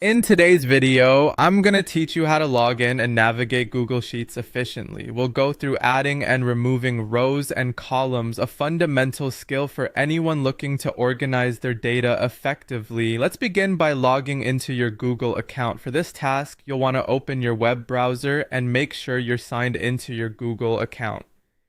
In today's video, I'm going to teach you how to log in and navigate Google Sheets efficiently. We'll go through adding and removing rows and columns, a fundamental skill for anyone looking to organize their data effectively. Let's begin by logging into your Google account. For this task, you'll want to open your web browser and make sure you're signed into your Google account.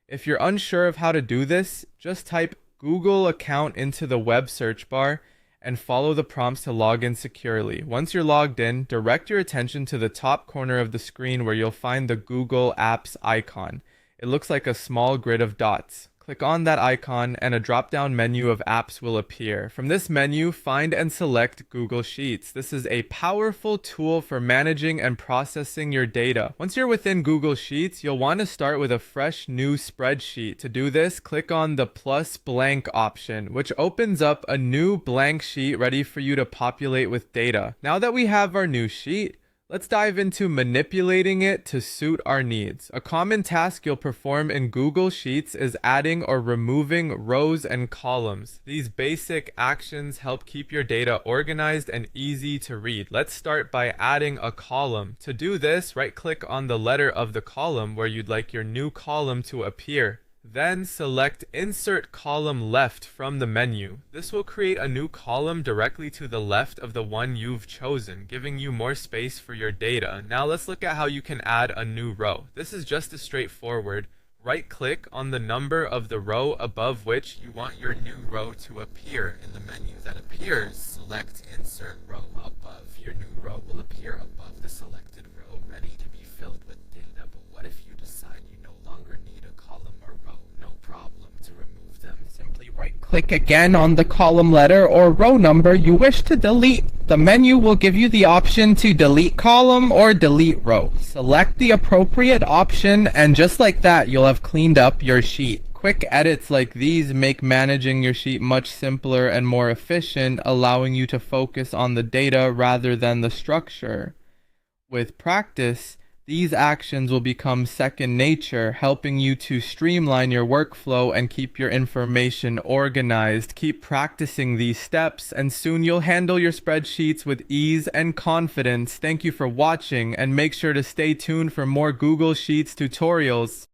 If you're unsure of how to do this, just type Google account into the web search bar and follow the prompts to log in securely. Once you're logged in, direct your attention to the top corner of the screen where you'll find the Google Apps icon. It looks like a small grid of dots. Click on that icon and a drop-down menu of apps will appear. From this menu, find and select Google Sheets. This is a powerful tool for managing and processing your data. Once you're within Google Sheets, you'll want to start with a fresh new spreadsheet. To do this, click on the plus blank option, which opens up a new blank sheet ready for you to populate with data. Now that we have our new sheet, let's dive into manipulating it to suit our needs. A common task you'll perform in Google Sheets is adding or removing rows and columns. These basic actions help keep your data organized and easy to read. Let's start by adding a column. To do this, right-click on the letter of the column where you'd like your new column to appear. Then select Insert Column Left from the menu. This will create a new column directly to the left of the one you've chosen, giving you more space for your data. Now let's look at how you can add a new row. This is just as straightforward. Right-click on the number of the row above which you want your new row to appear in the menu that appears. Select Insert Row above. Your new row will appear above the selected row, ready to be filled with data. But what if you decide you no longer need a column or row? No problem. To remove them, simply right-click again on the column letter or row number you wish to delete. The menu will give you the option to delete column or delete row. Select the appropriate option, and just like that, you'll have cleaned up your sheet. Quick edits like these make managing your sheet much simpler and more efficient, allowing you to focus on the data rather than the structure. With practice, these actions will become second nature, helping you to streamline your workflow and keep your information organized. Keep practicing these steps, and soon you'll handle your spreadsheets with ease and confidence. Thank you for watching, and make sure to stay tuned for more Google Sheets tutorials.